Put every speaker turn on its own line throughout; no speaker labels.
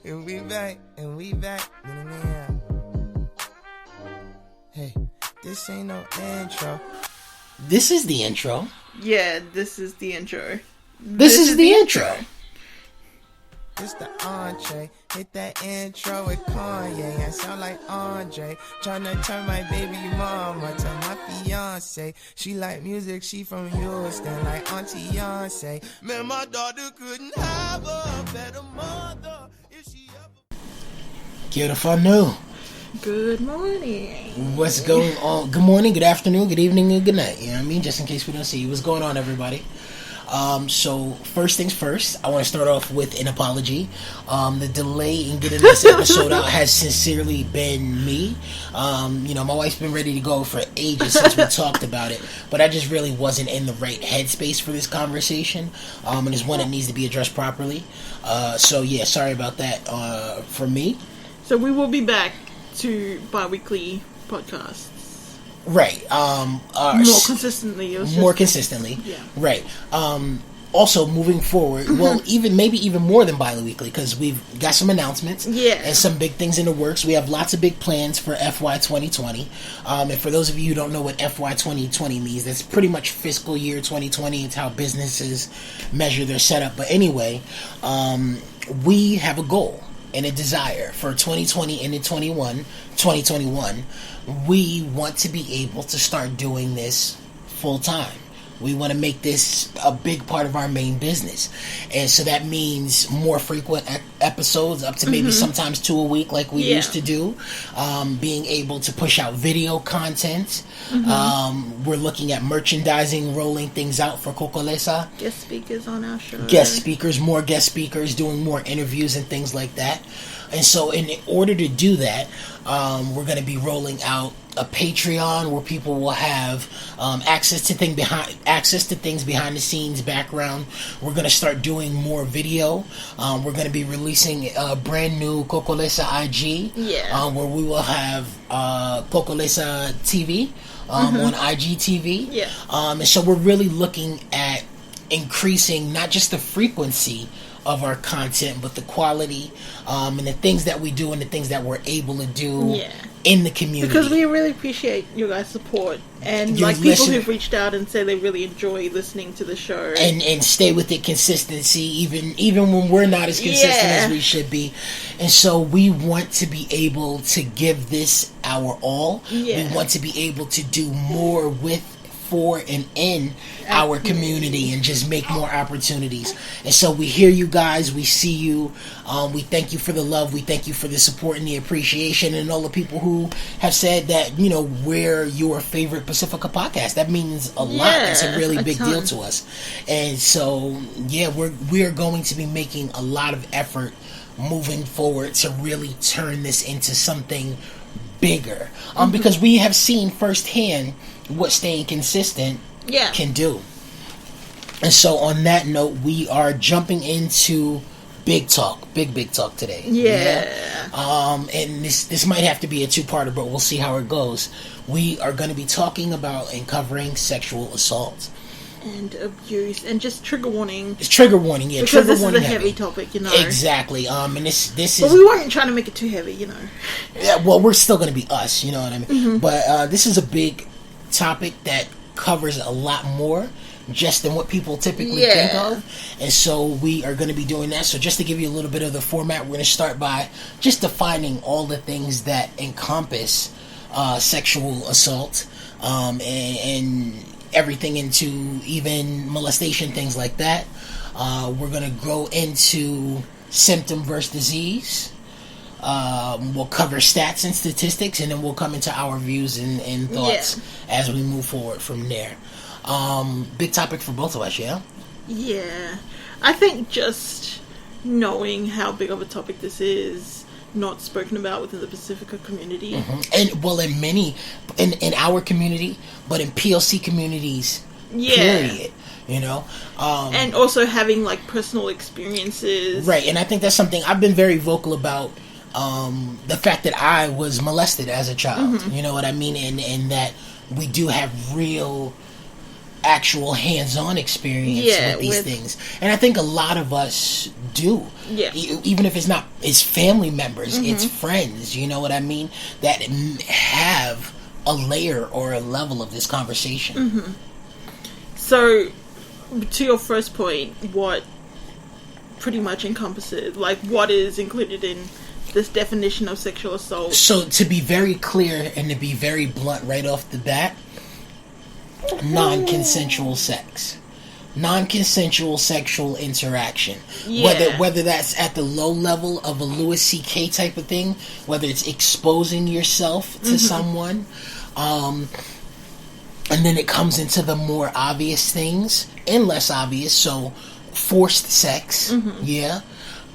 And we back, and we back. Yeah. Hey, this ain't no intro.
This is the intro.
Yeah, this is the intro.
This is the intro.
It's the entree. Hit that intro with Kanye. I sound like Andre. Tryna turn my baby mama to my fiance. She like music, she from Houston, like Auntie Beyonce. Man, my daughter couldn't have a better mother if she ever.
Kia ora whanau.
Good morning.
What's going on? Good morning, good afternoon, good evening, and good night. You know what I mean? Just in case we don't see you. What's going on, everybody? So first things first, I want to start off with an apology. The delay in getting this episode out has sincerely been me. My wife's been ready to go for ages since we talked about it, but I just really wasn't in the right headspace for this conversation. And it's one that needs to be addressed properly. Sorry about that for me.
So we will be back to bi-weekly podcasts.
Right.
More consistently.
More consistently.
Yeah.
Right. Also, moving forward, well, maybe even more than bi-weekly, because we've got some announcements.
Yeah.
And some big things in the works. We have lots of big plans for FY 2020. And for those of you who don't know what FY 2020 means, that's pretty much fiscal year 2020. It's how businesses measure their setup. But anyway, we have a goal and a desire for 2020 and 2021. We want to be able to start doing this full time. We want to make this a big part of our main business. And so that means more frequent episodes, up to maybe sometimes 2 a week like we used to do. Being able to push out video content. We're looking at merchandising, rolling things out for Kokolesa.
Guest speakers on our show.
More guest speakers, doing more interviews and things like that. And so in order to do that, we're going to be rolling out a Patreon where people will have access to things behind the scenes, background. We're going to start doing more video. We're going to be releasing a brand new Kokolesa IG, where we will have Kokolesa TV on IGTV.
Yeah.
And so we're really looking at increasing not just the frequency of our content, but the quality and the things that we do and the things that we're able to do in the community. Because
we really appreciate your guys' support and people who've reached out and say they really enjoy listening to the show
and stay with it consistency even when we're not as consistent as we should be. And so we want to be able to give this our all. We want to be able to do more with, for, and in our community and just make more opportunities. And so we hear you guys, we see you, we thank you for the love, we thank you for the support and the appreciation, and all the people who have said that, we're your favorite Pacifica podcast. That means a lot. It's a really big deal to us. And so we're going to be making a lot of effort moving forward to really turn this into something bigger. Because we have seen firsthand what staying consistent can do. And so on that note, we are jumping into big talk today. And this might have to be a two-parter, but we'll see how it goes. We are going to be talking about and covering sexual assault
and abuse, and just trigger warning.
It's trigger warning, yeah.
Because
trigger
this
warning
is a heavy topic,
Exactly. And this is.
But we weren't trying to make it too heavy,
Yeah. Well, we're still going to be us. You know what I mean. But this is a big topic that covers a lot more just than what people typically think of. And so we are going to be doing that. So just to give you a little bit of the format, we're going to start by just defining all the things that encompass sexual assault and everything into even molestation, things like that. We're going to go into symptom versus disease. We'll cover stats and statistics, and then we'll come into our views and thoughts as we move forward from there. Big topic for both of us, yeah?
Yeah. I think just knowing how big of a topic this is, not spoken about within the Pacifica community.
And, well, in our community, but in PLC communities, period. And
also having, personal experiences.
Right, and I think that's something I've been very vocal about. The fact that I was molested as a child, you know what I mean, and that we do have real actual hands-on experience with these things. And I think a lot of us do.
Yeah.
Even if it's not, it's family members, it's friends, you know what I mean? That have a layer or a level of this conversation.
So, to your first point, what pretty much encompasses, like, what is included in this definition of sexual assault?
So, to be very clear and to be very blunt right off the bat, non-consensual sex. Non-consensual sexual interaction. Whether that's at the low level of a Louis C.K. type of thing, whether it's exposing yourself to someone, and then it comes into the more obvious things and less obvious, so forced sex,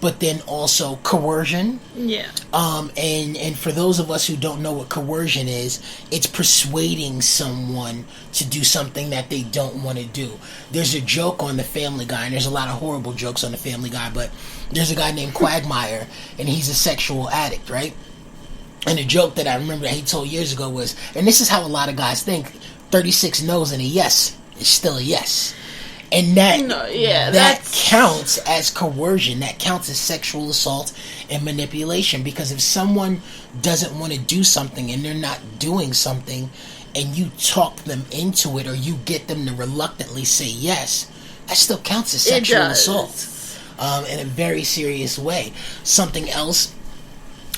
but then also coercion. And for those of us who don't know what coercion is, it's persuading someone to do something that they don't want to do. There's a joke on the Family Guy, and there's a lot of horrible jokes on the Family Guy, but there's a guy named Quagmire, and he's a sexual addict, right? And a joke that I remember that he told years ago was, and this is how a lot of guys think, 36 no's and a yes is still a yes. And that counts as coercion. That counts as sexual assault and manipulation. Because if someone doesn't want to do something and they're not doing something, and you talk them into it, or you get them to reluctantly say yes, that still counts as sexual assault in a very serious way. Something else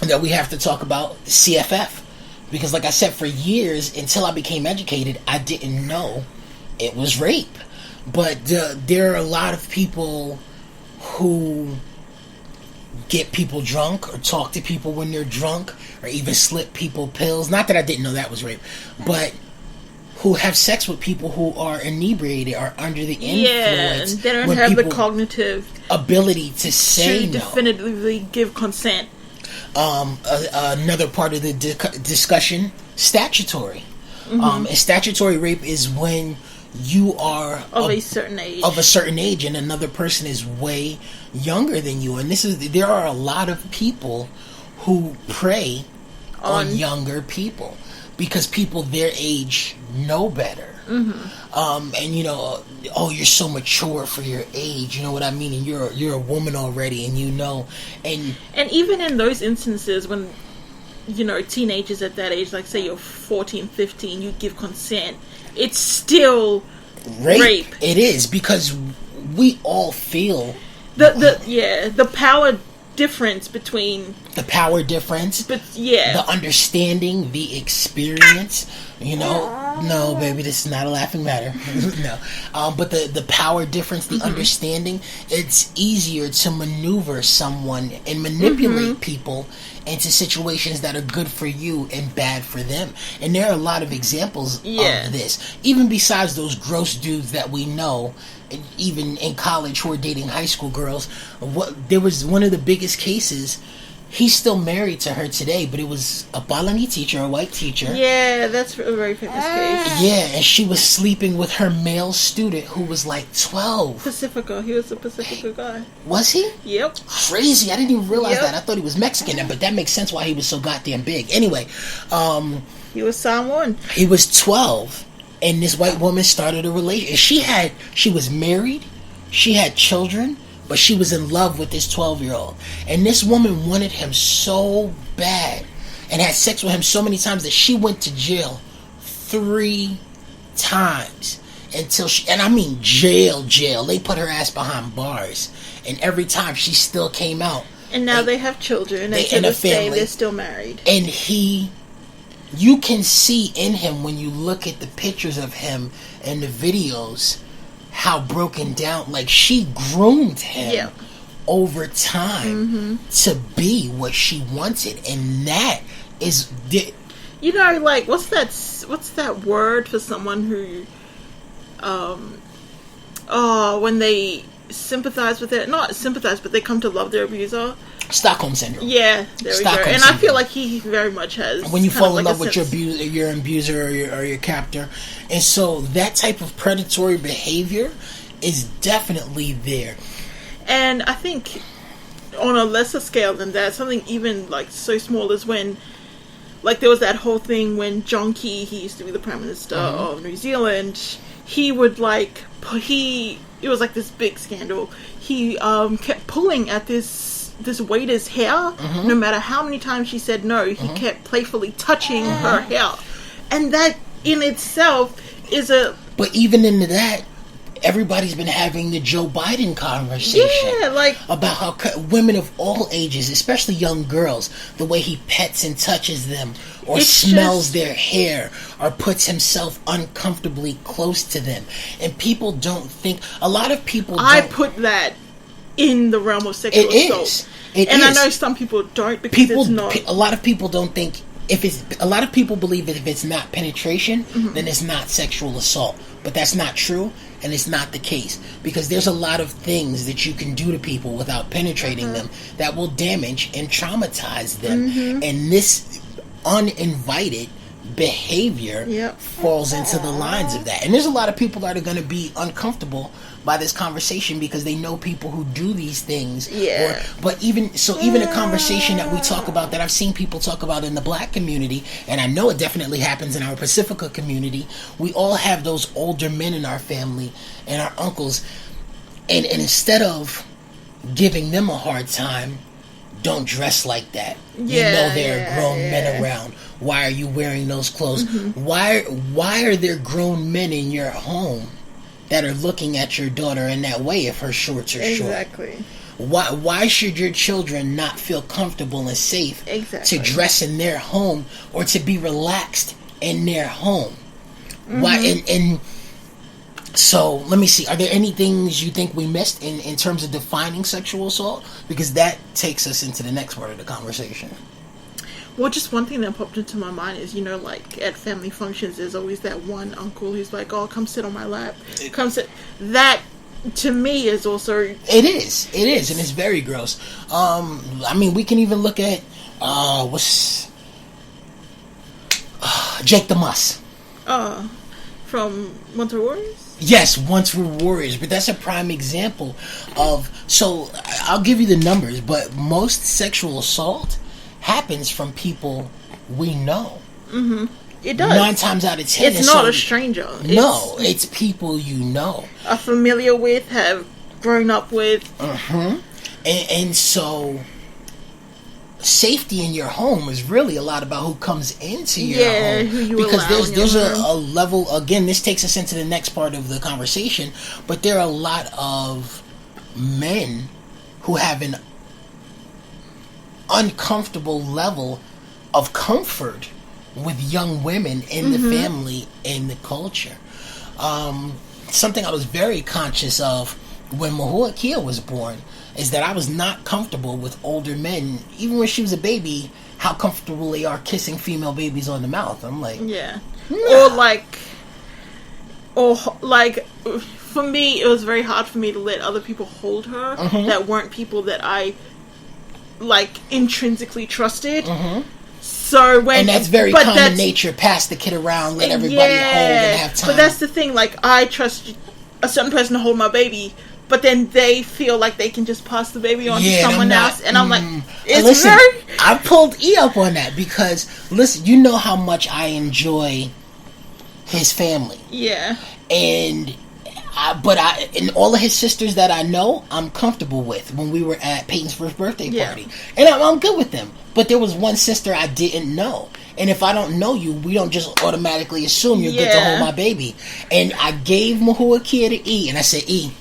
that we have to talk about, CFF. Because like I said, for years, until I became educated, I didn't know it was rape. But there are a lot of people who get people drunk or talk to people when they're drunk or even slip people pills. Not that I didn't know that was rape, but who have sex with people who are inebriated or under the influence.
They don't have the cognitive
ability to say no.
Definitively give consent.
Another part of the discussion, statutory. And statutory rape is when you are
of a certain age,
and another person is way younger than you. And there are a lot of people who prey on younger people because people their age know better. And you're so mature for your age, you know what I mean, and you're a woman already, and and
even in those instances when teenagers at that age, like say you're 14, 15, you give consent, it's still rape.
It is, because we all feel
the power difference between the understanding,
the experience. No, baby, this is not a laughing matter. No, but the power difference, the understanding. It's easier to maneuver someone and manipulate people into situations that are good for you and bad for them. And there are a lot of examples of this. Even besides those gross dudes that we know, even in college, who are dating high school girls. There was one of the biggest cases. He's still married to her today, but it was a Balangi teacher, a white teacher.
Yeah, that's a very famous case.
Yeah, and she was sleeping with her male student who was like 12.
Pacifico. He was a Pacifico guy.
Was he?
Yep.
Crazy. I didn't even realize that. I thought he was Mexican, but that makes sense why he was so goddamn big. Anyway.
He was Samoan.
He was 12, and this white woman started a relationship. She was married. She had children. But she was in love with this 12-year-old. And this woman wanted him so bad and had sex with him so many times that she went to jail 3 times. And I mean jail. They put her ass behind bars. And every time she still came out.
And now they have children. And to this day, they're still married.
And you can see in him, when you look at the pictures of him and the videos, how broken down. Like, she groomed him over time to be what she wanted, and that is
like, what's that word for someone who when they sympathize with it, not sympathize, but they come to love their abuser?
Stockholm syndrome.
Yeah, there we go. And I feel like he very much has.
When you fall in love with your abuser or your captor. And so that type of predatory behavior is definitely there.
And I think on a lesser scale than that, something even like so small is when, like, there was that whole thing when John Key, he used to be the Prime Minister of New Zealand, he would like it was like this big scandal. He kept pulling at this waiter's hair. No matter how many times she said no, he kept playfully touching her hair, and that in itself is a.
But even into that, everybody's been having the Joe Biden conversation.
Yeah, like
about how women of all ages, especially young girls, the way he pets and touches them, or smells their hair, or puts himself uncomfortably close to them. And people don't think, a lot of people don't.
I put that in the realm of sexual assault.
It
and
is.
I know some people don't, because it's not.
A lot of people don't think, a lot of people believe that if it's not penetration, then it's not sexual assault. But that's not true, and it's not the case. Because there's a lot of things that you can do to people without penetrating them that will damage and traumatize them. And this uninvited behavior falls into the lines of that. And there's a lot of people that are going to be uncomfortable by this conversation because they know people who do these things. But even a conversation that we talk about, that I've seen people talk about in the black community, and I know it definitely happens in our Pacifica community, we all have those older men in our family and our uncles, and instead of giving them a hard time, don't dress like that. You know there are grown men around. Why are you wearing those clothes? Why are there grown men in your home that are looking at your daughter in that way if her shorts are short?
Exactly.
Why should your children not feel comfortable and safe to dress in their home or to be relaxed in their home? Why? And so let me see. Are there any things you think we missed in terms of defining sexual assault? Because that takes us into the next part of the conversation.
Well, just one thing that popped into my mind is, like at family functions, there's always that one uncle who's like, "Oh, come sit on my lap, come sit." That, to me, is also
It is, and it's very gross. I mean, we can even look at Jake the Muss.
From Once Were Warriors.
Yes, Once Were Warriors, but that's a prime example of. So I'll give you the numbers, but most sexual assault happens from people we know.
It does.
9 times out of 10,
it's not a stranger.
It's people you know,
are familiar with, have grown up with.
And so safety in your home is really a lot about who comes into your home.
Who you
because
allow
there's a level. Again, this takes us into the next part of the conversation. But there are a lot of men who have an uncomfortable level of comfort with young women in the family and the culture. Something I was very conscious of when Mahua Kia was born is that I was not comfortable with older men, even when she was a baby, how comfortable they are kissing female babies on the mouth. I'm like,
nah. or for me, it was very hard for me to let other people hold her that weren't people that I intrinsically trusted. So and
that's very common nature. Pass the kid around, let everybody hold and have time.
But that's the thing. I trust a certain person to hold my baby, but then they feel like they can just pass the baby on to someone else, and I'm like,
I pulled E up on that because listen, you know how much I enjoy his family. And and all of his sisters that I know, I'm comfortable with when we were at Peyton's first birthday party. And I'm good with them. But there was one sister I didn't know. And if I don't know you, we don't just automatically assume you're good to hold my baby. And I gave Mahua Kia to E, and I said, E,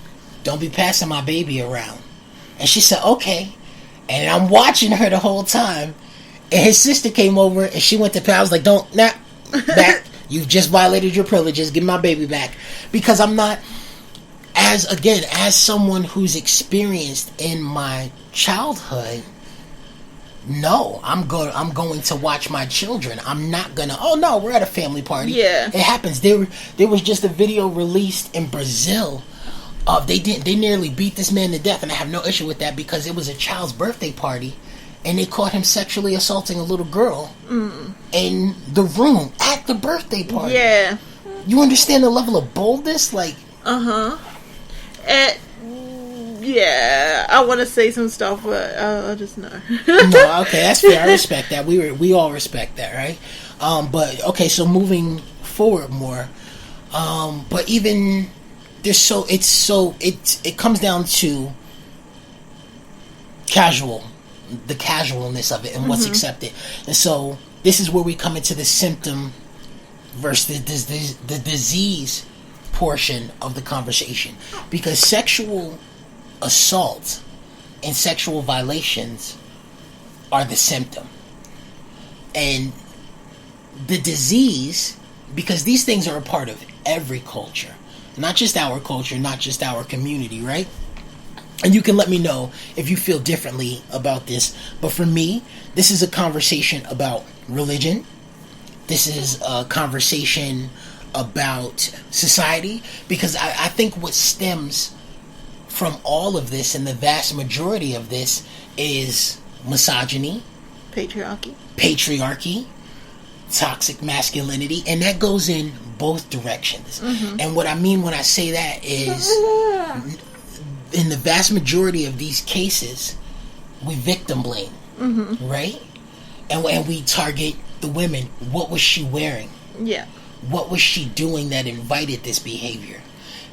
don't be passing my baby around. And she said, okay. And I'm watching her the whole time. And his sister came over, and she went to pay. I was like, back. You've just violated your privileges. Give my baby back. Because I'm not... As someone who's experienced in my childhood, no, I'm going to watch my children. I'm not gonna. Oh no, we're at a family party. It happens. There was just a video released in Brazil. They nearly beat this man to death, and I have no issue with that because it was a child's birthday party, and they caught him sexually assaulting a little girl in the room at the birthday party. You understand the level of boldness,
I want to say some stuff, but I just know.
No, okay, that's fair. I respect that. We all respect that, right? But okay, so moving forward more, But even it comes down to the casualness of it and what's accepted. And so this is where we come into the symptom versus the disease portion of the conversation, because sexual assault and sexual violations are the symptom, and the disease, because these things are a part of every culture, not just our culture, not just our community, right? And you can let me know if you feel differently about this. But for me, this is a conversation about religion. This is a conversation about society. Because I think what stems from all of this, and the vast majority of this, is misogyny. Patriarchy. Toxic masculinity. And that goes in both directions. And what I mean when I say that is, in the vast majority of these cases, we victim blame, right? And we target the women. What was she wearing?
Yeah.
What was she doing that invited this behavior?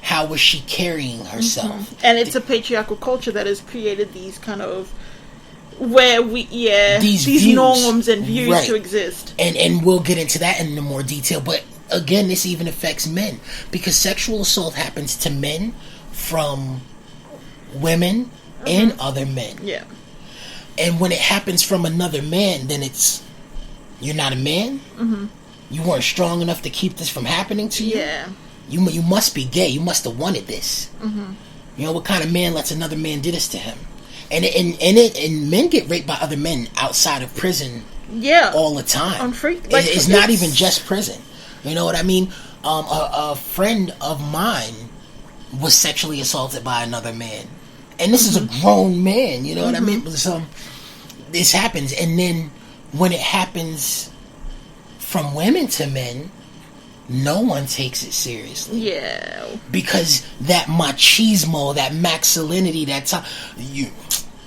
How was she carrying herself?
And it's a patriarchal culture that has created these kind of, where these views, norms and views to exist.
And we'll get into that in more detail. But again, this even affects men, because sexual assault happens to men from women and other men.
Yeah.
And when it happens from another man, then it's, you're not a man. You weren't strong enough to keep this from happening to you.
Yeah.
You must be gay. You must have wanted this. You know, what kind of man lets another man do this to him? And men get raped by other men outside of prison.
Yeah.
All the time. It's not even just prison. You know what I mean? A friend of mine was sexually assaulted by another man. And this is a grown man, you know what I mean? So this happens. And then when it happens from women to men, no one takes it seriously.
Yeah.
Because that machismo, that masculinity,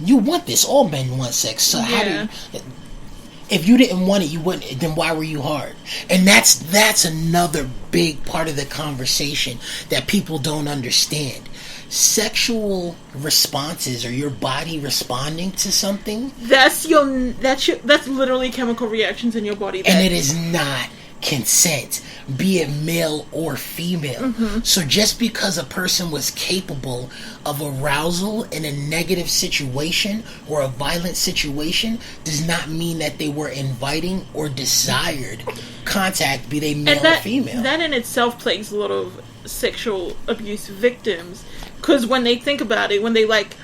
you want this. All men want sex. So how do you... If you didn't want it, you wouldn't. Then why were you hard? And that's another big part of the conversation that people don't understand. Sexual responses, or your body responding to something, that's
literally chemical reactions in your body.
And it is not consent, be it male or female. So just because a person was capable of arousal in a negative situation or a violent situation does not mean that they were inviting or desired contact, be they male or female.
That in itself plagues a lot of sexual abuse victims, because when they think about it, when they're like,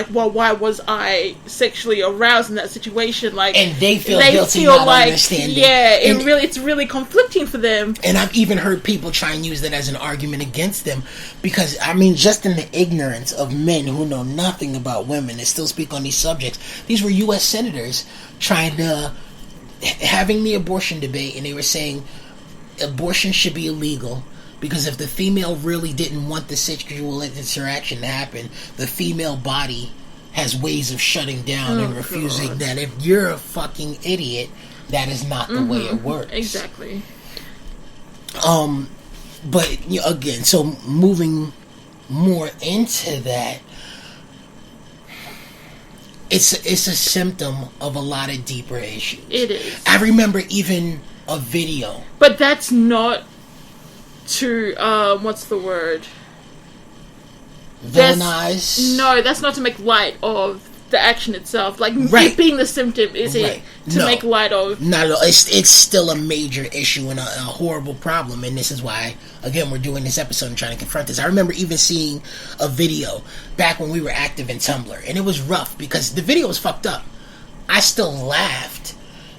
well, why was I sexually aroused in that situation? Like,
and they feel guilty, not understanding.
Yeah, it's really conflicting for them.
And I've even heard people try and use that as an argument against them, because I mean, just in the ignorance of men who know nothing about women and still speak on these subjects. These were U.S. senators having the abortion debate, and they were saying abortion should be illegal. Because if the female really didn't want the sexual interaction to happen, the female body has ways of shutting down and refusing. God. That if you're a fucking idiot, that is not the way it works.
Exactly.
But again, so moving more into that, it's a symptom of a lot of deeper issues.
It is.
I remember even a video.
But that's not to what's the word?
Villainize?
No, that's not to make light of the action itself. Like, it being the symptom, is it to make light of?
Not at all. It's still a major issue and a horrible problem, and this is why, again, we're doing this episode and trying to confront this. I remember even seeing a video back when we were active in Tumblr, and it was rough because the video was fucked up. I still laughed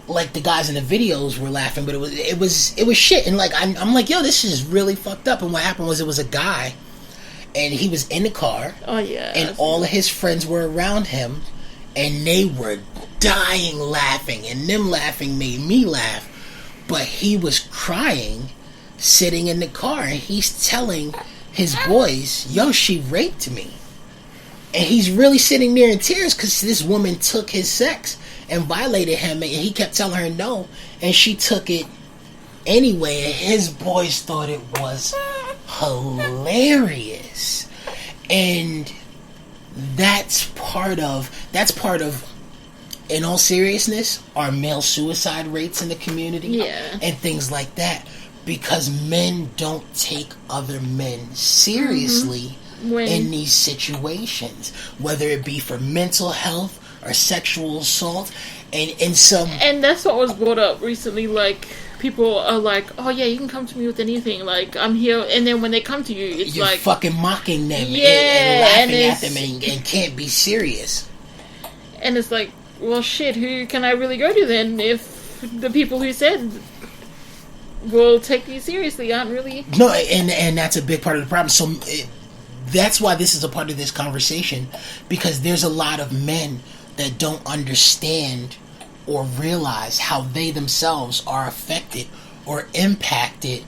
like the guys in the videos were laughing, but it was shit. And like I'm like, yo, this is really fucked up. And what happened was, it was a guy, and he was in the car.
Oh yeah.
And all of his friends were around him, and they were dying laughing, and them laughing made me laugh. But he was crying, sitting in the car, and he's telling his boys, yo, she raped me. And he's really sitting there in tears because this woman took his sex and violated him, and he kept telling her no, and she took it Anyway, his boys thought it was hilarious. And that's part of, in all seriousness, our male suicide rates in the community. And things like that. Because men don't take other men seriously in these situations. Whether it be for mental health or sexual assault. And
that's what was brought up recently, like, people are like, oh yeah, you can come to me with anything, like, I'm here, and then when they come to you, it's
you're
like...
fucking mocking them and laughing at them and can't be serious.
And it's like, well shit, who can I really go to then if the people who said will take you seriously aren't really...
No, and that's a big part of the problem. So that's why this is a part of this conversation, because there's a lot of men that don't understand or realize how they themselves are affected or impacted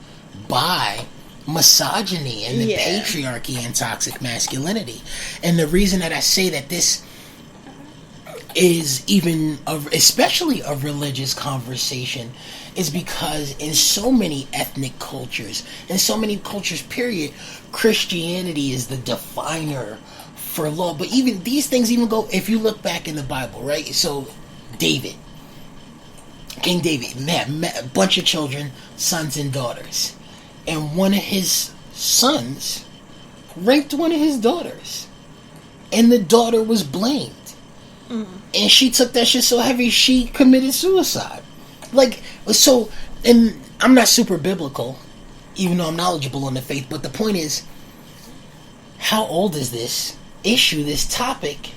by misogyny and the patriarchy and toxic masculinity. And the reason that I say that this is even especially a religious conversation is because in so many ethnic cultures, in so many cultures period, Christianity is the definer for law. But even these things even go, if you look back in the Bible, right? So David, King David, met a bunch of children, sons and daughters, and one of his sons raped one of his daughters, and the daughter was blamed, and she took that shit so heavy she committed suicide. Like, so, and I'm not super biblical, even though I'm knowledgeable on the faith, but the point is, how old is this issue, this topic,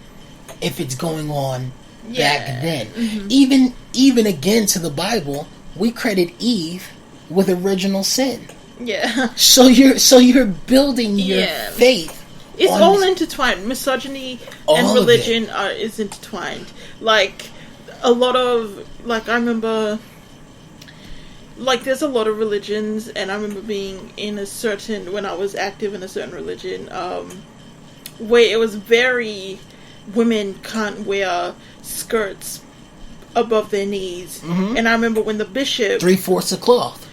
if it's going on back then? Even again to the Bible, we credit Eve with original sin. So you're building your faith.
It's all intertwined. Misogyny and religion is intertwined. Like, a lot of, like, I remember, like, there's a lot of religions, and I remember being in when I was active in a certain religion, where it was very, women can't wear skirts above their knees. And I remember when the bishop...
3/4 of cloth.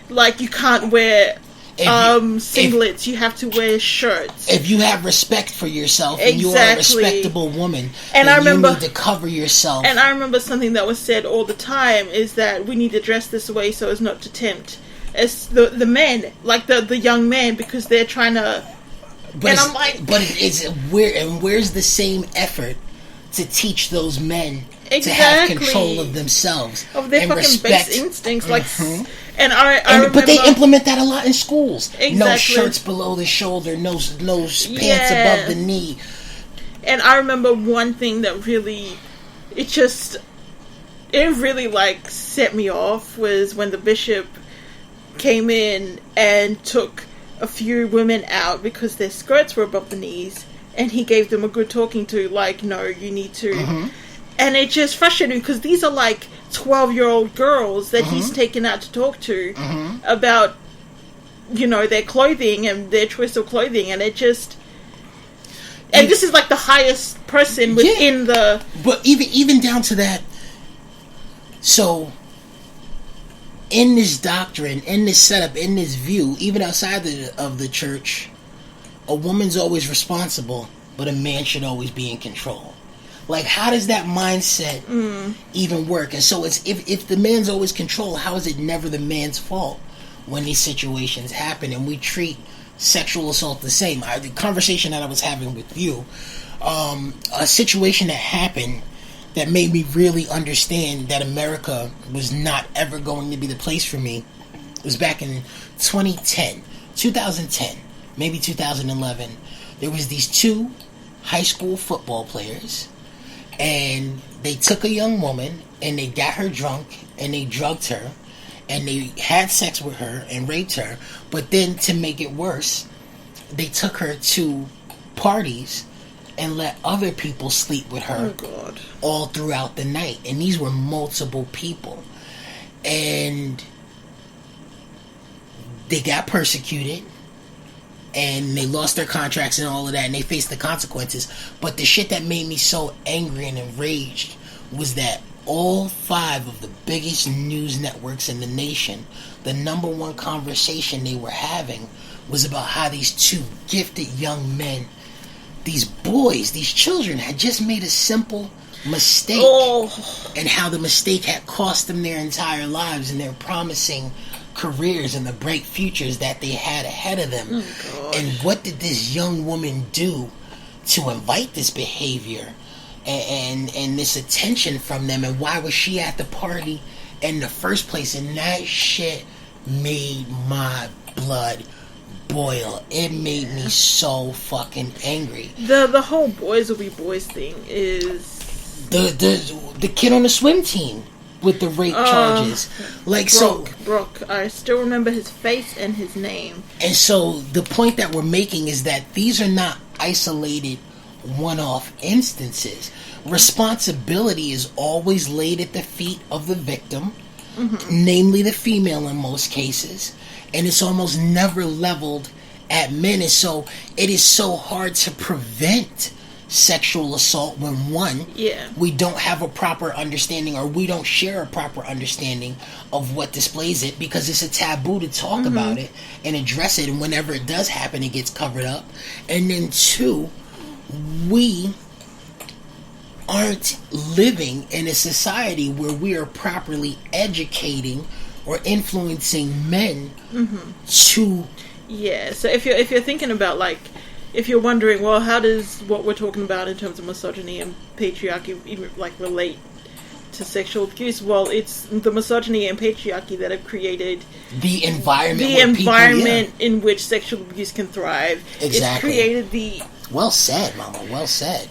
Like, you can't wear singlets, you have to wear shirts.
If you have respect for yourself and you are a respectable woman,
and
then
I remember,
you need to cover yourself.
And I remember something that was said all the time is that we need to dress this way so as not to tempt as the men, like the young men, because they're trying to...
But I'm like... But where's the same effort to teach those men to have control of themselves,
of their fucking
respect.
Base instincts, like. And I remember,
but they implement that a lot in schools.
Exactly.
No shirts below the shoulder, no pants above the knee.
And I remember one thing that really, it really like set me off was when the bishop came in and took a few women out because their skirts were above the knees, and he gave them a good talking to, like, no, you need to. And it just frustrated me because these are like 12-year-old girls that he's taken out to talk to about, you know, their clothing and their choice of clothing, and it just... And this is like the highest person within the...
But even down to that, so in this doctrine, in this setup, in this view, even outside of the church, a woman's always responsible, but a man should always be in control. Like, how does that mindset even work? And so it's if the man's always control, how is it never the man's fault when these situations happen? And we treat sexual assault the same. The conversation that I was having with you, a situation that happened that made me really understand that America was not ever going to be the place for me. It was back in 2010, maybe 2011. There was these two high school football players, and they took a young woman and they got her drunk and they drugged her and they had sex with her and raped her. But then, to make it worse, they took her to parties and let other people sleep with her all throughout the night. And these were multiple people. And they got persecuted. And they lost their contracts and all of that. And they faced the consequences. But the shit that made me so angry and enraged was that all 5 of the biggest news networks in the nation, the number one conversation they were having was about how these 2 gifted young men, these boys, these children, had just made a simple mistake. And how the mistake had cost them their entire lives and their promising careers and the bright futures that they had ahead of them. And what did this young woman do to invite this behavior and this attention from them? And why was she at the party in the first place? And that shit made my blood boil. It made me so fucking angry.
The whole boys will be boys thing is
the kid on the swim team with the rape charges. Like,
Brooke, I still remember his face and his name.
And so the point that we're making is that these are not isolated one-off instances. Responsibility is always laid at the feet of the victim, namely the female in most cases, and it's almost never leveled at men. And so it is so hard to prevent sexual assault when, one, we don't have a proper understanding, or we don't share a proper understanding of what displays it, because it's a taboo to talk about it and address it, and whenever it does happen, it gets covered up. And then 2, we aren't living in a society where we are properly educating or influencing men to...
So if you're thinking about, like, if you're wondering, well, how does what we're talking about in terms of misogyny and patriarchy even, like, relate to sexual abuse? Well, it's the misogyny and patriarchy that have created
the environment
in which sexual abuse can thrive.
Exactly.
It's created the...
Well said, Mama. Well said.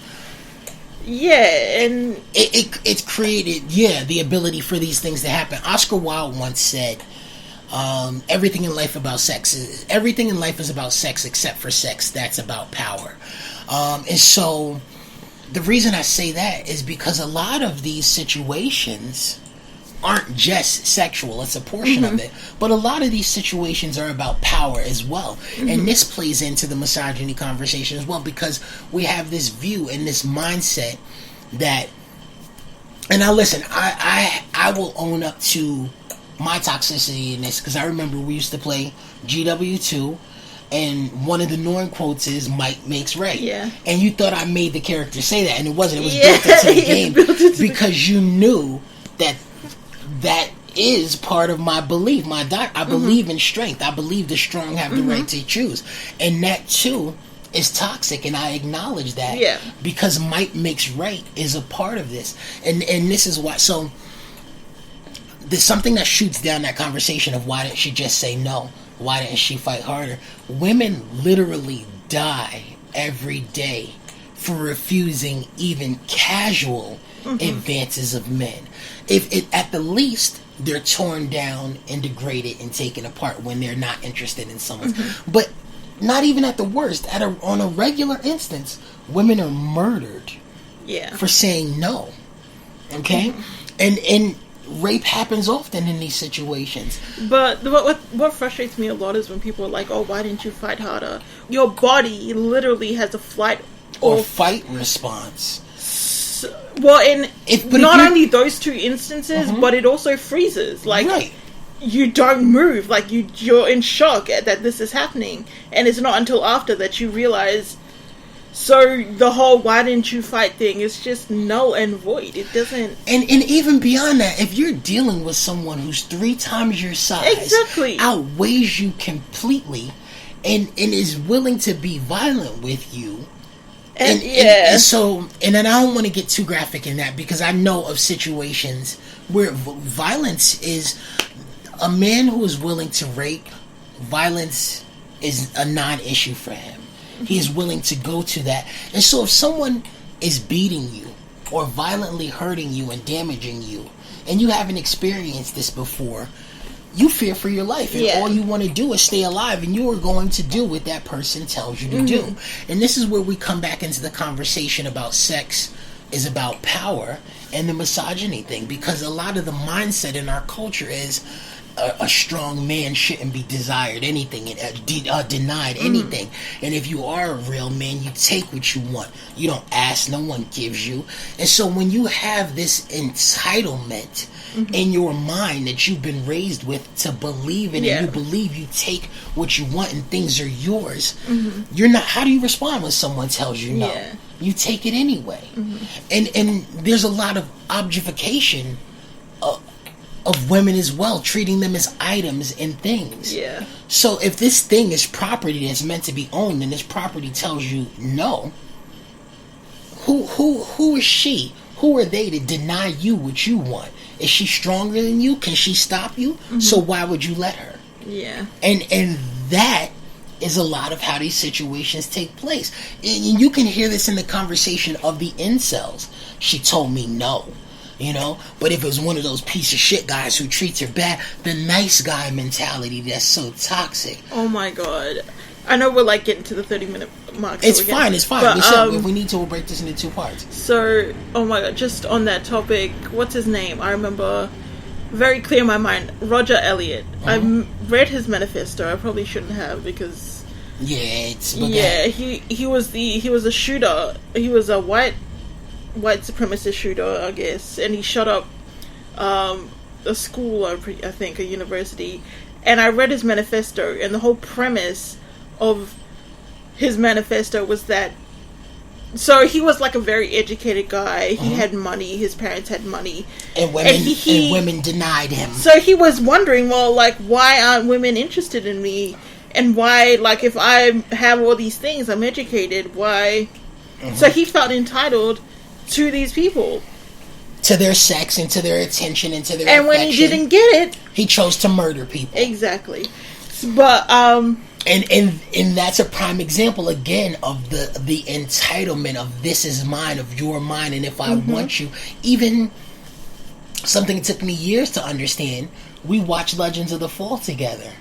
Yeah, and...
It's created, the ability for these things to happen. Oscar Wilde once said, everything in life is about sex except for sex. That's about power. And so the reason I say that is because a lot of these situations aren't just sexual. It's a portion of it. But a lot of these situations are about power as well. And this plays into the misogyny conversation as well, because we have this view and this mindset that... And now listen, I will own up to my toxicity in this, because I remember we used to play GW2, and one of the Norn quotes is "Might makes right." And you thought I made the character say that, and it wasn't. It was built into the game because you knew that is part of my belief. I believe in strength. I believe the strong have the right to choose, and that too is toxic, and I acknowledge that because might makes right is a part of this, and this is why. So there's something that shoots down that conversation of why didn't she just say no? Why didn't she fight harder? Women literally die every day for refusing even casual advances of men. If it, at the least, they're torn down and degraded and taken apart when they're not interested in someone. But not even at the worst. On a regular instance, women are murdered for saying no. Okay? And rape happens often in these situations.
But what frustrates me a lot is when people are like, oh, why didn't you fight harder? Your body literally has a flight
or fight response.
Not only those 2 instances, but it also freezes. Like, you don't move. Like, you're in shock that this is happening. And it's not until after that you realize... So the whole "why didn't you fight" thing is just null and void. It doesn't... And
even beyond that, if you're dealing with someone who's 3 times your size... outweighs you completely, and is willing to be violent with you... And then I don't want to get too graphic in that, because I know of situations where violence is... A man who is willing to rape, violence is a non-issue for him. He is willing to go to that. And so if someone is beating you or violently hurting you and damaging you, and you haven't experienced this before, you fear for your life. And all you want to do is stay alive, and you are going to do what that person tells you to do. And this is where we come back into the conversation about sex is about power and the misogyny thing, because a lot of the mindset in our culture is a strong man shouldn't be desired anything and denied anything. And if you are a real man, you take what you want. You don't ask, no one gives you. And so when you have this entitlement in your mind that you've been raised with to believe in, and you believe you take what you want and things are yours, you're not, how do you respond when someone tells you no? You take it anyway. And there's a lot of objectification of women as well, treating them as items and things. So if this thing is property that's meant to be owned, and this property tells you no, who is she? Who are they to deny you what you want? Is she stronger than you? Can she stop you? So why would you let her? And that is a lot of how these situations take place. And you can hear this in the conversation of the incels. She told me no. You know, but if it was one of those piece of shit guys who treats her bad, the nice guy mentality that's so toxic.
Oh my god. I know we're like getting to the 30-minute mark.
It's fine. But, we said if we need to, we'll break this into 2 parts.
So, oh my god, just on that topic, what's his name? I remember very clear in my mind, Roger Elliott. I read his manifesto. I probably shouldn't have because he was a shooter. He was a white supremacist shooter, I guess, and he shot up a school, I think, a university. And I read his manifesto, and the whole premise of his manifesto was that, so he was like a very educated guy. He had money. His parents had money, and
women denied him.
So he was wondering, well, like, why aren't women interested in me? And why, like, if I have all these things, I'm educated, why? So he felt entitled to these people,
to their sex and to their attention and to their
and
affection.
When he didn't get it,
he chose to murder people.
Exactly. But
and that's a prime example again of the entitlement of this is mine, of you're mine, and if I want you. Even something that took me years to understand, we watched Legends of the Fall together,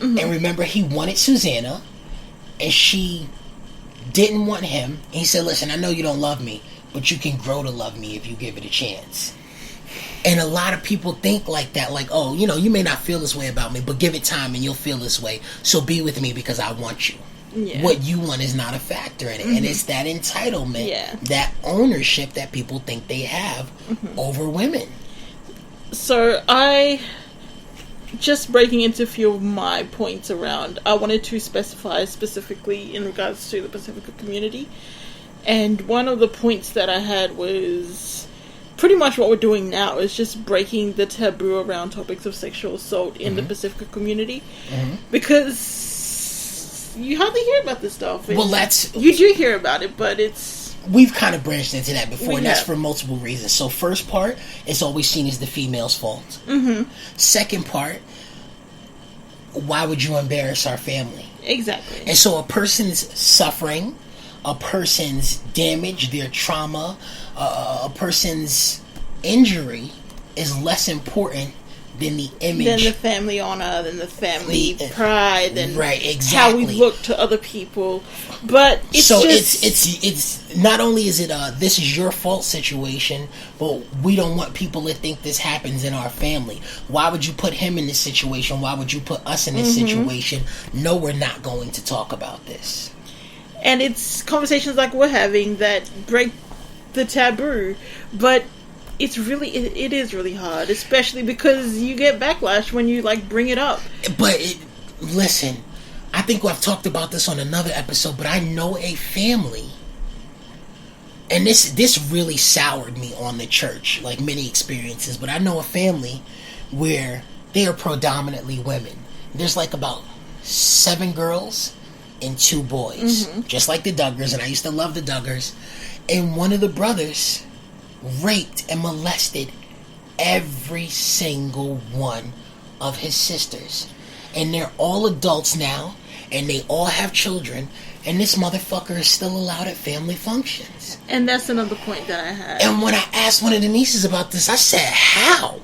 and remember, he wanted Susanna and she didn't want him, and he said, listen, I know you don't love me, but you can grow to love me if you give it a chance. And a lot of people think like that, like, oh, you know, you may not feel this way about me, but give it time and you'll feel this way, so be with me because I want you. What you want is not a factor in it. And it's that entitlement, that ownership that people think they have over women.
So I, just breaking into a few of my points around, I wanted to specify specifically in regards to the Pacifica community. And one of the points that I had was pretty much what we're doing now is just breaking the taboo around topics of sexual assault in the Pacifica community. Because you hardly hear about this stuff. You do hear about it, but
we've kind of branched into that before, and that's for multiple reasons. So first part, it's always seen as the female's fault. Second part, why would you embarrass our family?
Exactly.
And so a person's suffering, a person's damage, their trauma, a person's injury is less important than the image,
than the family honor, than the family pride, than
exactly.
how we look to other people. But
it's not only is it this is your fault situation, but we don't want people to think this happens in our family. Why would you put him in this situation? Why would you put us in this situation? No, we're not going to talk about this.
And it's conversations like we're having that break the taboo, but it is really hard, especially because you get backlash when you like bring it up.
But listen, I think I've talked about this on another episode, but I know a family, and this really soured me on the church, like many experiences, but I know a family where they are predominantly women. There's like about 7 girls and 2 boys, just like the Duggars, and I used to love the Duggars. And one of the brothers raped and molested every single one of his sisters, and they're all adults now, and they all have children, and this motherfucker is still allowed at family functions.
And that's another point that I had.
And when I asked one of the nieces about this, I said, how?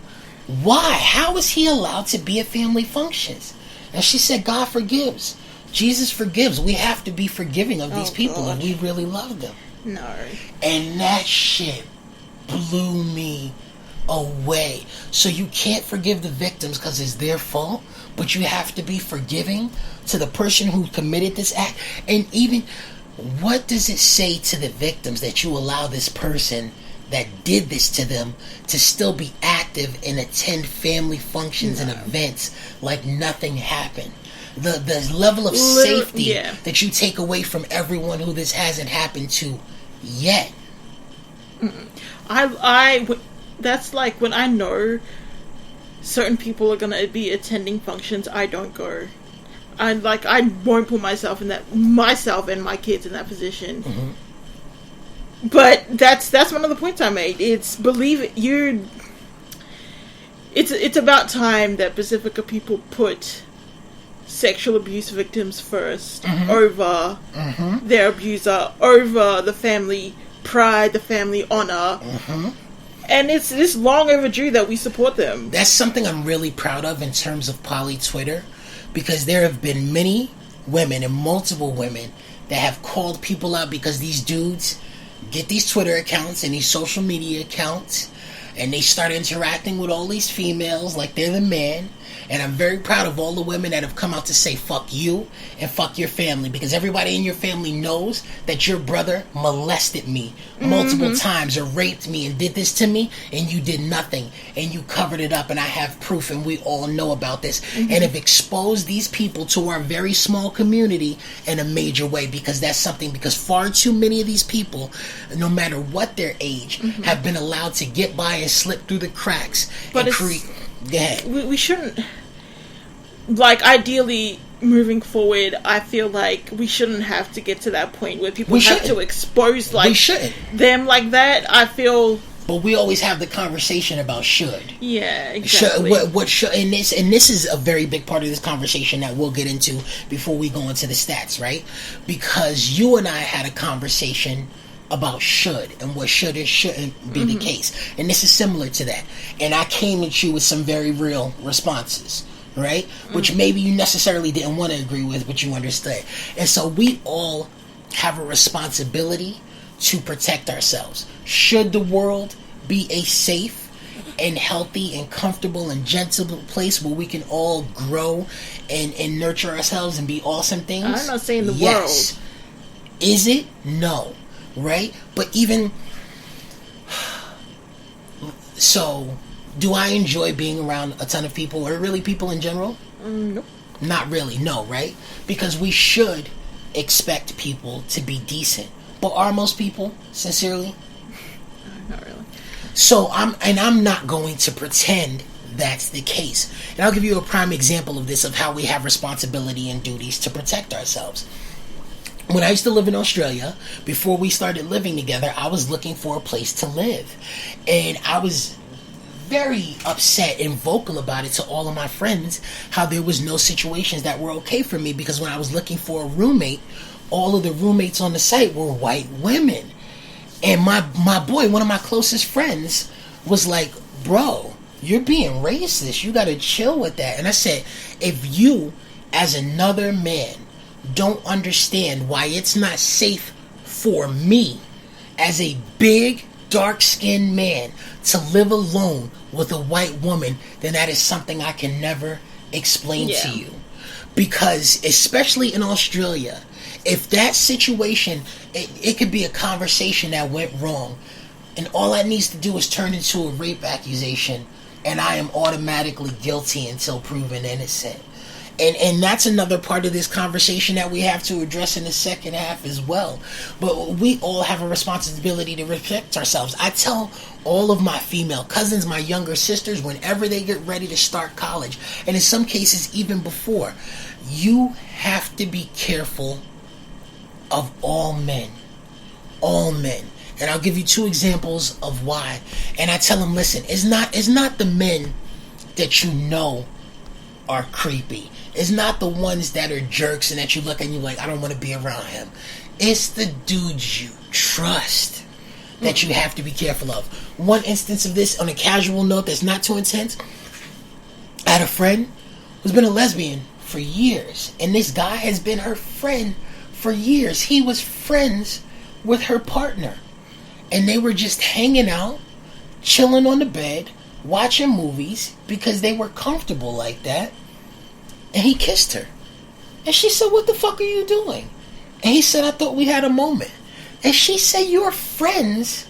Why? How is he allowed to be at family functions? And she said, God forgives. Jesus forgives. We have to be forgiving of these people if we really love them.
No.
And that shit blew me away. So you can't forgive the victims because it's their fault, but you have to be forgiving to the person who committed this act. And even, what does it say to the victims that you allow this person that did this to them to still be active and attend family functions and events like nothing happened? The level of safety that you take away from everyone who this hasn't happened to yet.
That's like when I know certain people are gonna be attending functions, I don't go. I won't put myself and my kids in that position. Mm-hmm. But that's one of the points I made. It's It's about time that Pacifica people put sexual abuse victims first over their abuser, over the family pride, the family honor. And it's long overdue that we support them.
That's something I'm really proud of in terms of poly Twitter, because there have been many women and multiple women that have called people out because these dudes get these Twitter accounts and these social media accounts and they start interacting with all these females like they're the man. And I'm very proud of all the women that have come out to say fuck you and fuck your family, because everybody in your family knows that your brother molested me multiple times or raped me and did this to me, and you did nothing and you covered it up, and I have proof and we all know about this, and have exposed these people to our very small community in a major way, because far too many of these people, no matter what their age, have been allowed to get by and slip through the cracks. But
we shouldn't, ideally moving forward, I feel like we shouldn't have to get to that point where people have to expose them like that. I feel,
but we always have the conversation about should.
Yeah, exactly.
What should, and this is a very big part of this conversation that we'll get into before we go into the stats, right? Because you and I had a conversation about should and what should and shouldn't be the case, and this is similar to that, and I came at you with some very real responses, right? Which maybe you necessarily didn't want to agree with, but you understood. And so we all have a responsibility to protect ourselves. Should the world be a safe and healthy and comfortable and gentle place where we can all grow and nurture ourselves and be awesome things?
I'm not saying the
world. Is it? No. Right? But even so, do I enjoy being around a ton of people, or really people in general?
Nope.
Not really, no, right? Because we should expect people to be decent. But are most people, sincerely?
Not really.
So I'm not going to pretend that's the case. And I'll give you a prime example of this, of how we have responsibility and duties to protect ourselves. When I used to live in Australia, before we started living together, I was looking for a place to live. And I was very upset and vocal about it to all of my friends, how there was no situations that were okay for me, because when I was looking for a roommate, all of the roommates on the site were white women. And my boy, one of my closest friends, was like, bro, you're being racist. You gotta chill with that. And I said, if you, as another man, don't understand why it's not safe for me as a big dark-skinned man to live alone with a white woman, then that is something I can never explain to you. Because especially in Australia, if that situation, it could be a conversation that went wrong, and all that needs to do is turn into a rape accusation, and I am automatically guilty until proven innocent. And that's another part of this conversation that we have to address in the second half as well. But we all have a responsibility to protect ourselves. I tell all of my female cousins, my younger sisters, whenever they get ready to start college, and in some cases even before, you have to be careful of all men. All men. And I'll give you 2 examples of why. And I tell them, listen, it's not the men that you know are creepy. It's not the ones that are jerks and that you look and you're like, I don't want to be around him. It's the dudes you trust that you have to be careful of. One instance of this, on a casual note that's not too intense, I had a friend who's been a lesbian for years, and this guy has been her friend for years. He was friends with her partner, and they were just hanging out, chilling on the bed, watching movies because they were comfortable like that. And he kissed her. And she said, what the fuck are you doing? And he said, I thought we had a moment. And she said, you're friends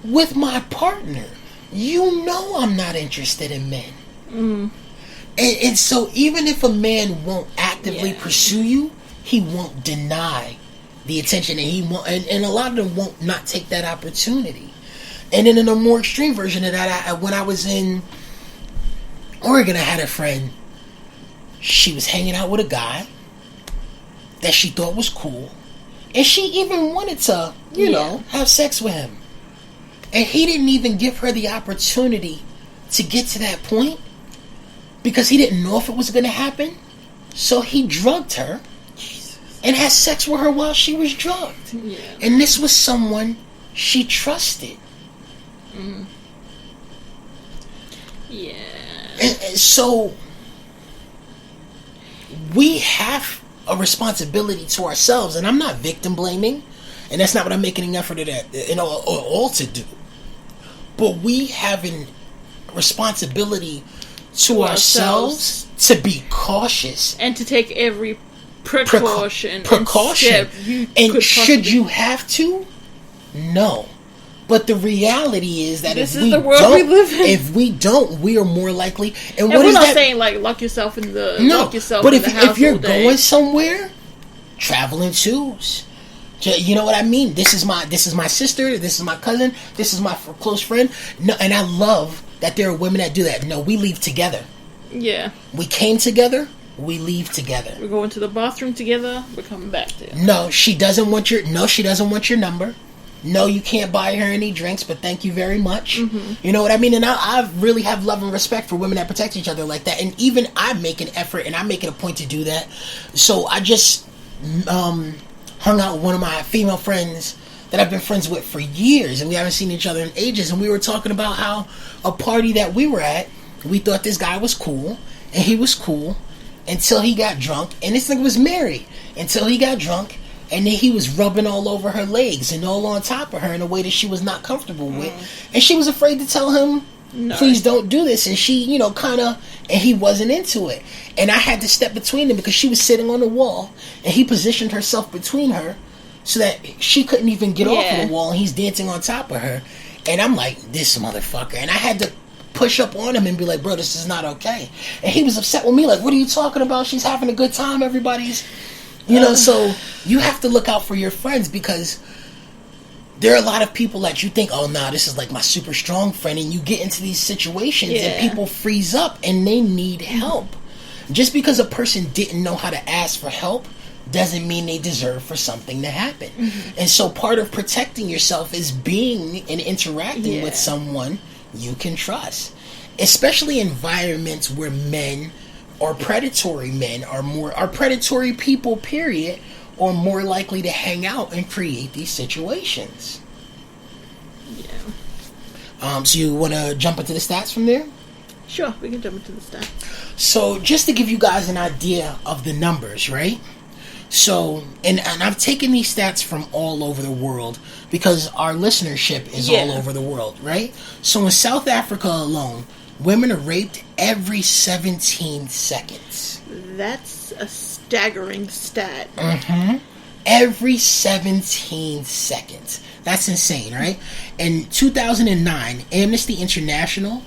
with my partner. You know I'm not interested in men. And so even if a man won't actively pursue you, he won't deny the attention, and he won't, and a lot of them won't not take that opportunity. And then in a more extreme version of that, when I was in Oregon, I had a friend. She was hanging out with a guy that she thought was cool, and she even wanted to, you know, have sex with him. And he didn't even give her the opportunity to get to that point because he didn't know if it was going to happen. So he drugged her and had sex with her while she was drugged. Yeah. And this was someone she trusted.
Yeah.
And so we have a responsibility to ourselves, and I'm not victim blaming, and that's not what I'm making an effort at, all to do. But we have a responsibility to ourselves to be cautious
and to take every precaution.
And should you have to? No. But the reality is that if we don't, we are more likely. And what
we're
is
not
that?
saying like lock yourself in the house. But
if you're going somewhere, travel in twos. You know what I mean? This is my sister. This is my cousin. This is my close friend. No, and I love that there are women that do that. No, we leave together.
Yeah.
We came together. We leave together.
We're going to the bathroom together. We're coming back together.
No, she doesn't want your number. No, you can't buy her any drinks, but thank you very much. You know what I mean? And I really have love and respect for women that protect each other like that. And even I make an effort, and I make it a point to do that. So I just hung out with one of my female friends that I've been friends with for years, and we haven't seen each other in ages. And we were talking about how a party that we were at, we thought this guy was cool, and he was cool until he got drunk. And this nigga was married until he got drunk. And then he was rubbing all over her legs and all on top of her in a way that she was not comfortable with. And she was afraid to tell him, please don't do this. And she, and he wasn't into it. And I had to step between them because she was sitting on the wall. And he positioned herself between her so that she couldn't even get off of the wall. And he's dancing on top of her. And I'm like, this motherfucker. And I had to push up on him and be like, bro, this is not okay. And he was upset with me. Like, what are you talking about? She's having a good time. Everybody's... so you have to look out for your friends because there are a lot of people that you think, oh, nah, this is like my super strong friend. And you get into these situations and people freeze up and they need help. Just because a person didn't know how to ask for help doesn't mean they deserve for something to happen. And so part of protecting yourself is being and interacting with someone you can trust. Especially environments where men or predatory men are predatory people, period, are more likely to hang out and create these situations. Yeah. So you want to jump into the stats from there?
Sure, we can jump into the stats.
So just to give you guys an idea of the numbers, right? So, and I've taken these stats from all over the world because our listenership is all over the world, right? So in South Africa alone, women are raped every 17 seconds.
That's a staggering stat.
Every 17 seconds. That's insane, right? In 2009, Amnesty International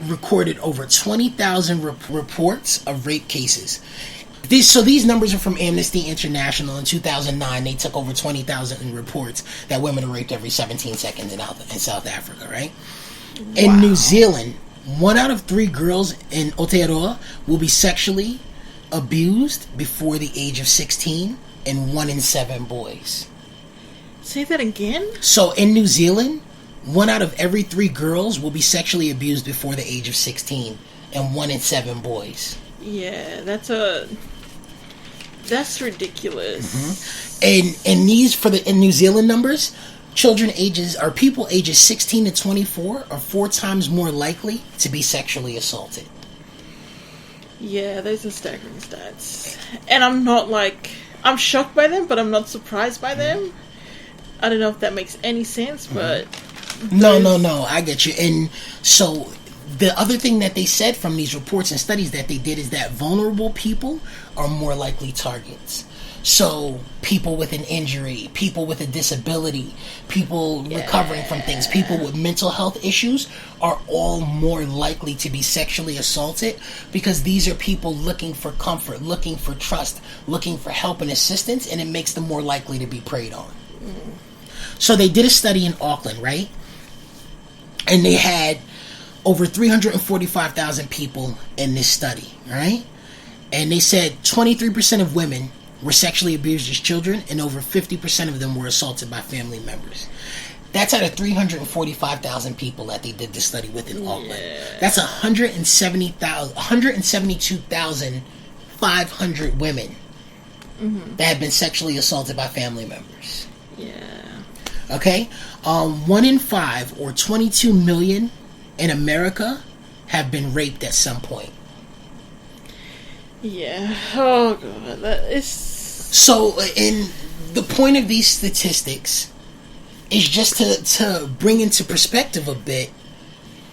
recorded over 20,000 reports of rape cases. These numbers are from Amnesty International. In 2009, they took over 20,000 reports that women are raped every 17 seconds in South Africa, right? Wow. In New Zealand, 1 out of 3 girls in Aotearoa will be sexually abused before the age of 16, and 1 in 7 boys.
Say that again?
So in New Zealand, 1 out of every 3 girls will be sexually abused before the age of 16, and 1 in 7 boys.
Yeah, that's ridiculous.
And in New Zealand numbers, people ages 16 to 24 are 4 times more likely to be sexually assaulted.
Yeah, those are staggering stats. And I'm shocked by them, but I'm not surprised by them. I don't know if that makes any sense, but
No, I get you. And so the other thing that they said from these reports and studies that they did is that vulnerable people are more likely targets. So people with an injury, people with a disability, people recovering from things, people with mental health issues are all more likely to be sexually assaulted, because these are people looking for comfort, looking for trust, looking for help and assistance, and it makes them more likely to be preyed on. So they did a study in Auckland, right? And they had over 345,000 people in this study, right? And they said 23% of women were sexually abused as children, and over 50% of them were assaulted by family members. That's out of 345,000 people that they did this study with in Auckland. That's 172,500 women that have been sexually assaulted by family members. Okay? 1 in 5, or 22 million in America, have been raped at some point.
Oh god, that is...
So, in the point of these statistics is just to bring into perspective a bit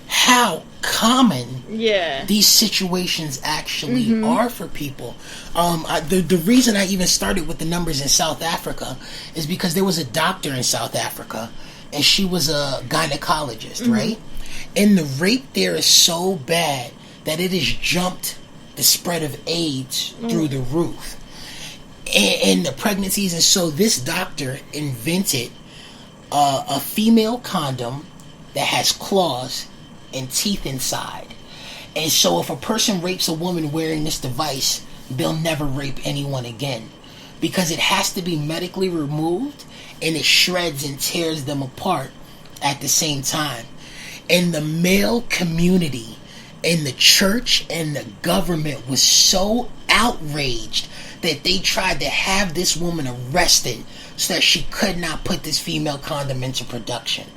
how common these situations actually are for people. The reason I even started with the numbers in South Africa is because there was a doctor in South Africa, and she was a gynecologist, right? And the rape there is so bad that it has jumped the spread of AIDS through the roof. And the pregnancies. And so this doctor invented a female condom that has claws and teeth inside. And so if a person rapes a woman wearing this device, they'll never rape anyone again, because it has to be medically removed, and it shreds and tears them apart at the same time. And the male community and the church and the government was so outraged that they tried to have this woman arrested so that she could not put this female condom into production.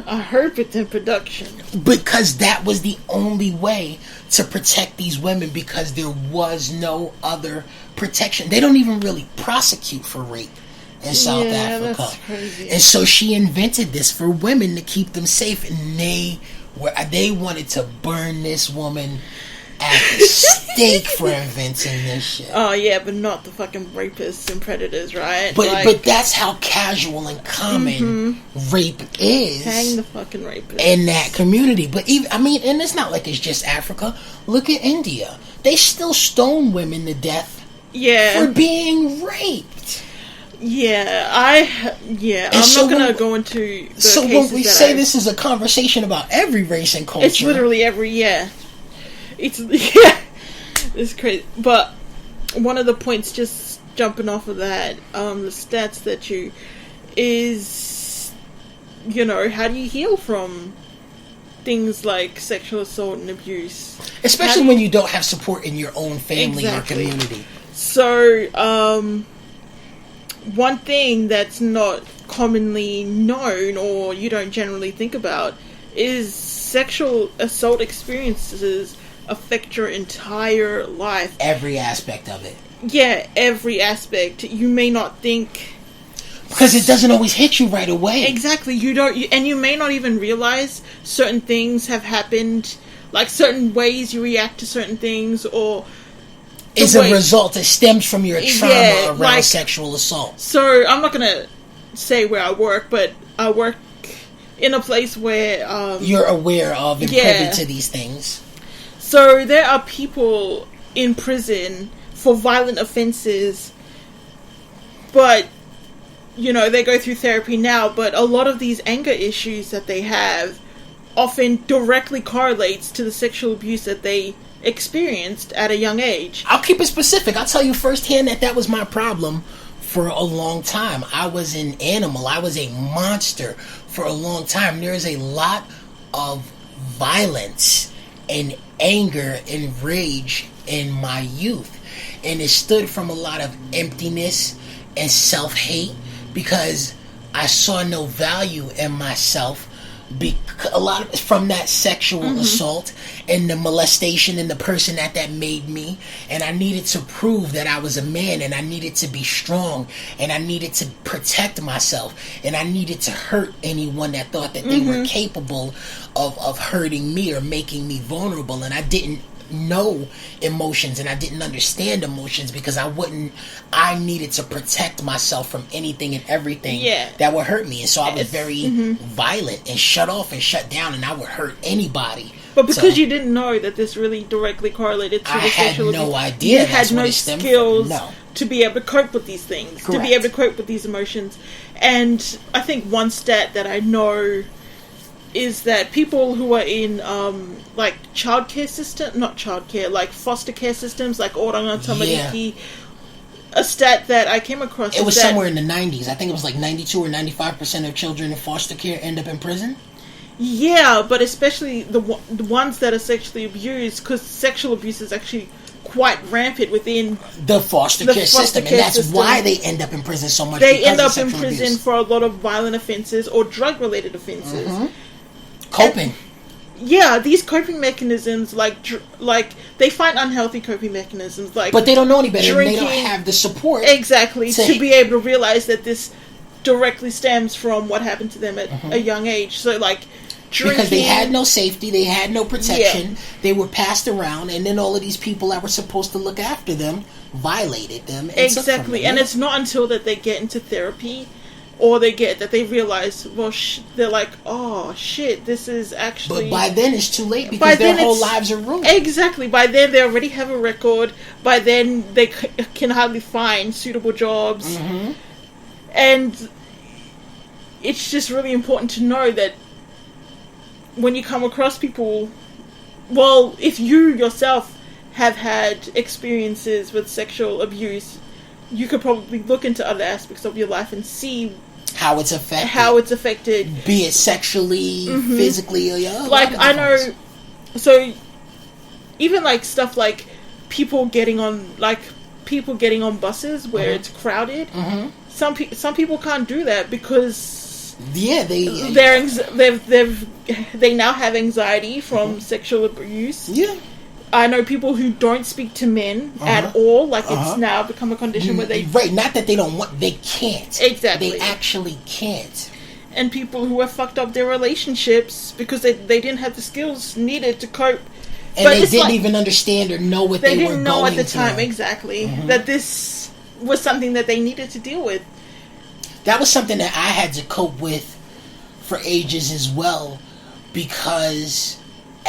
I heard it's in production.
Because that was the only way to protect these women, because there was no other protection. They don't even really prosecute for rape in South Africa.
That's crazy.
And so she invented this for women to keep them safe, and they wanted to burn this woman at the stake for inventing this shit.
Oh yeah, but not the fucking rapists and predators, right?
But that's how casual and common rape is.
Hang the fucking rapists
in that community. But even, I mean, and it's not like it's just Africa. Look at India. They still stone women to death for being raped. I'm not gonna go into the so
cases
when we say this is a conversation about every race and culture,
it's literally it's crazy. But one of the points, just jumping off of that, the stats that is, how do you heal from things like sexual assault and abuse,
especially when you don't have support in your own family or community?
So one thing that's not commonly known, or you don't generally think about, is sexual assault experiences affect your entire life.
Every aspect of it.
Yeah, every aspect. You may not think,
because it doesn't always hit you right away.
Exactly. And you may not even realize certain things have happened, like certain ways you react to certain things, or
is a result that stems from your trauma around sexual assault.
So I'm not gonna say where I work, but I work in a place where
you're aware of and privy to these things.
So there are people in prison for violent offenses, but they go through therapy now, but a lot of these anger issues that they have often directly correlates to the sexual abuse that they experienced at a young age.
I'll keep it specific. I'll tell you firsthand that was my problem for a long time. I was an animal. I was a monster for a long time. There is a lot of violence and anger and rage in my youth, and it stood from a lot of emptiness and self-hate, because I saw no value in myself a lot of from that sexual assault and the molestation and the person that made me, and I needed to prove that I was a man, and I needed to be strong, and I needed to protect myself, and I needed to hurt anyone that thought that they were capable of hurting me or making me vulnerable. And I didn't know emotions, and I didn't understand emotions because I needed to protect myself from anything and everything that would hurt me. And so I was very violent and shut off and shut down, and I would hurt anybody.
But because you didn't know that this really directly correlated to the sexual abuse,
I had no idea.
You had no skills to be able to cope with these things, to be able to cope with these emotions. And I think one stat that I know is that people who are in like childcare system, not childcare, like foster care systems, like Orangan Tamariki, a stat that I came across.
It was somewhere in the 90s. I think it was like 92 or 95% of children in foster care end up in prison.
Yeah, but especially the ones that are sexually abused, because sexual abuse is actually quite rampant within
the foster care system, and that's why they end up in prison so much.
They end up in prison for a lot of violent offenses or drug-related offenses.
Coping.
These coping mechanisms, like they find unhealthy coping mechanisms, like,
but they don't know any better.
Drinking,
and they don't have the support
to be able to realize that this directly stems from what happened to them at a young age. So, like, drinking,
because they had no safety, they had no protection, they were passed around, and then all of these people that were supposed to look after them violated them.
Exactly, and it's not until that they get into therapy, or they realize, well, they're like, oh shit, this is actually.
But by then it's too late because their whole lives are ruined.
Exactly. By then they already have a record. By then they can hardly find suitable jobs, and it's just really important to know that when you come across people, well, if you yourself have had experiences with sexual abuse, you could probably look into other aspects of your life and see
how it's affected. Be it sexually, physically, or
like, I know, so even like stuff like people getting on buses where it's crowded. Some people can't do that because they now have anxiety from sexual abuse. I know people who don't speak to men at all. Like, it's now become a condition where they...
Right, not that they don't want... They can't.
Exactly.
They actually can't.
And people who have fucked up their relationships because they didn't have the skills needed to cope.
And but they didn't even understand or know what they were going through. They didn't know at the time,
exactly, that this was something that they needed to deal with.
That was something that I had to cope with for ages as well, because...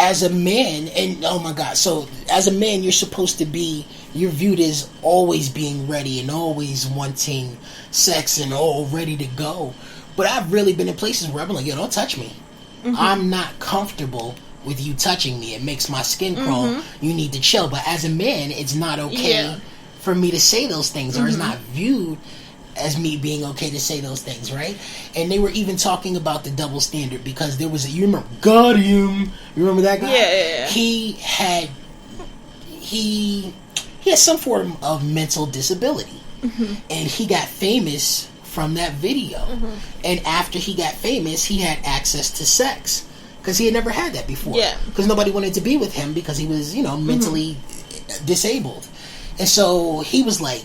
as a man, and oh my god, so as a man, you're viewed as always being ready and always wanting sex and all ready to go. But I've really been in places where I've been like, yo, don't touch me. I'm not comfortable with you touching me. It makes my skin crawl. You need to chill. But as a man, it's not okay for me to say those things, or it's not viewed as me being okay to say those things, right? And they were even talking about the double standard, because there was you remember Guardian? You remember that guy?
Yeah.
He had some form of mental disability, and he got famous from that video. And after he got famous, he had access to sex because he had never had that before. Because nobody wanted to be with him because he was, mentally disabled, and so he was like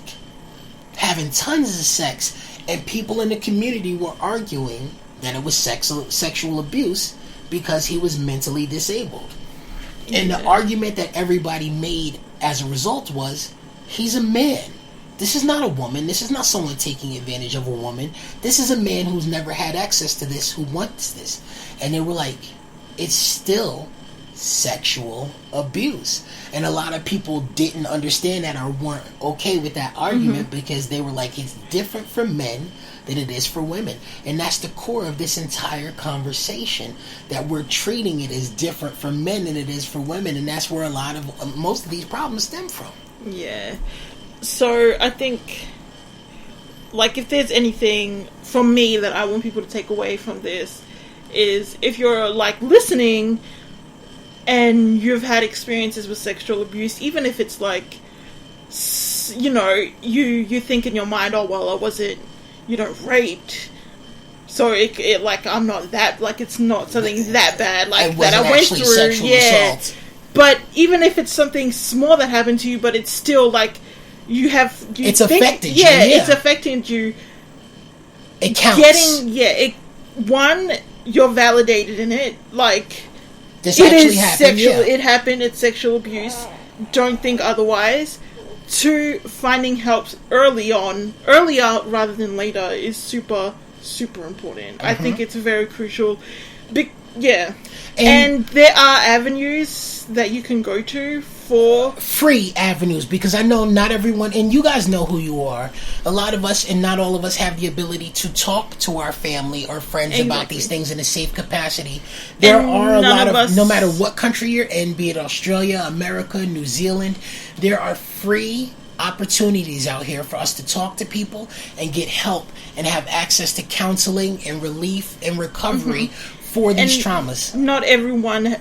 having tons of sex, and people in the community were arguing that it was sexual abuse because he was mentally disabled. And the argument that everybody made as a result was, he's a man. This is not a woman. This is not someone taking advantage of a woman. This is a man who's never had access to this, who wants this. And they were like, it's still sexual abuse. And a lot of people didn't understand that or weren't okay with that argument because they were like, it's different for men than it is for women. And that's the core of this entire conversation, that we're treating it as different for men than it is for women. And that's where most of these problems stem from. Yeah.
So I think, like, if there's anything from me that I want people to take away from this, is if you're like listening and you've had experiences with sexual abuse, even if it's like, you think in your mind, oh well, I wasn't, raped, So it like I'm not that, like it's not something that bad like that I went through.
Sexual assault.
But even if it's something small that happened to you, but it's still like it's
affected you.
It's affecting you.
It counts.
You're validated in it. Like
this actually happened.
It happened. It's sexual abuse. Don't think otherwise. 2, finding help earlier rather than later is super, super important. I think it's very crucial. And there are avenues that you can go to for
free avenues, because I know not everyone, and you guys know who you are. A lot of us, and not all of us, have the ability to talk to our family or friends about these things in a safe capacity. There are a lot of, no matter what country you're in, be it Australia, America, New Zealand, there are free opportunities out here for us to talk to people and get help and have access to counseling and relief and recovery for these traumas.
Not everyone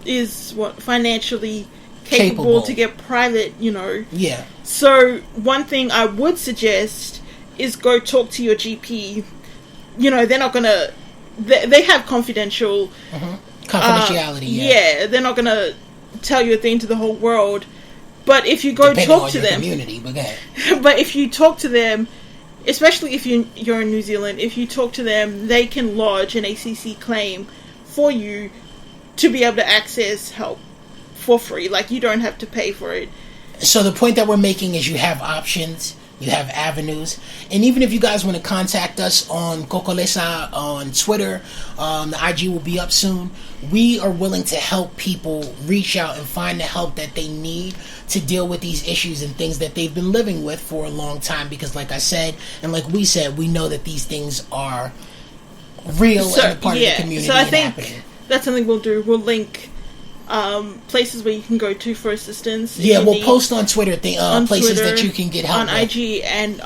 is financially capable to get private,
Yeah.
So one thing I would suggest is go talk to your GP. They're not gonna. They have
confidentiality.
Yeah, they're not gonna tell you a thing to the whole world. But if you go talk to them,
community,
but if you talk to them, especially if you're in New Zealand, if you talk to them, they can lodge an ACC claim for you to be able to access help for free. Like, you don't have to pay for it.
So the point that we're making is you have options, you have avenues, and even if you guys want to contact us on Kokolesa on Twitter, the IG will be up soon. We are willing to help people reach out and find the help that they need to deal with these issues and things that they've been living with for a long time, because like I said, and like we said, we know that these things are real and a part of the community.
So I think that's something we'll do. We'll link places where you can go to for assistance.
Yeah, we'll post on Twitter places that you can get help
on IG, and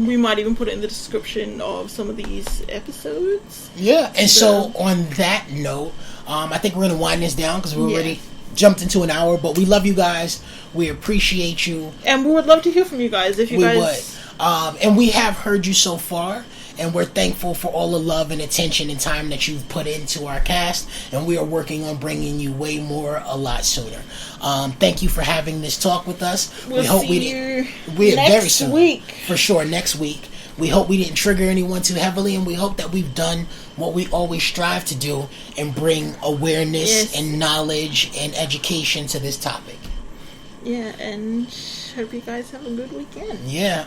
we might even put it in the description of some of these episodes.
Yeah, and so on that note, I think we're going to wind this down because we're already jumped into an hour, but we love you guys. We appreciate you.
And we would love to hear from you guys. If you guys
would. And we have heard you so far, and we're thankful for all the love and attention and time that you've put into our cast, and we are working on bringing you way more a lot sooner. Thank you for having this talk with us.
We hope see you
very soon.
Week.
For sure, next week. We hope we didn't trigger anyone too heavily, and we hope that we've done what we always strive to do and bring awareness and knowledge and education to this topic.
Yeah, and hope you guys have a good weekend.
Yeah,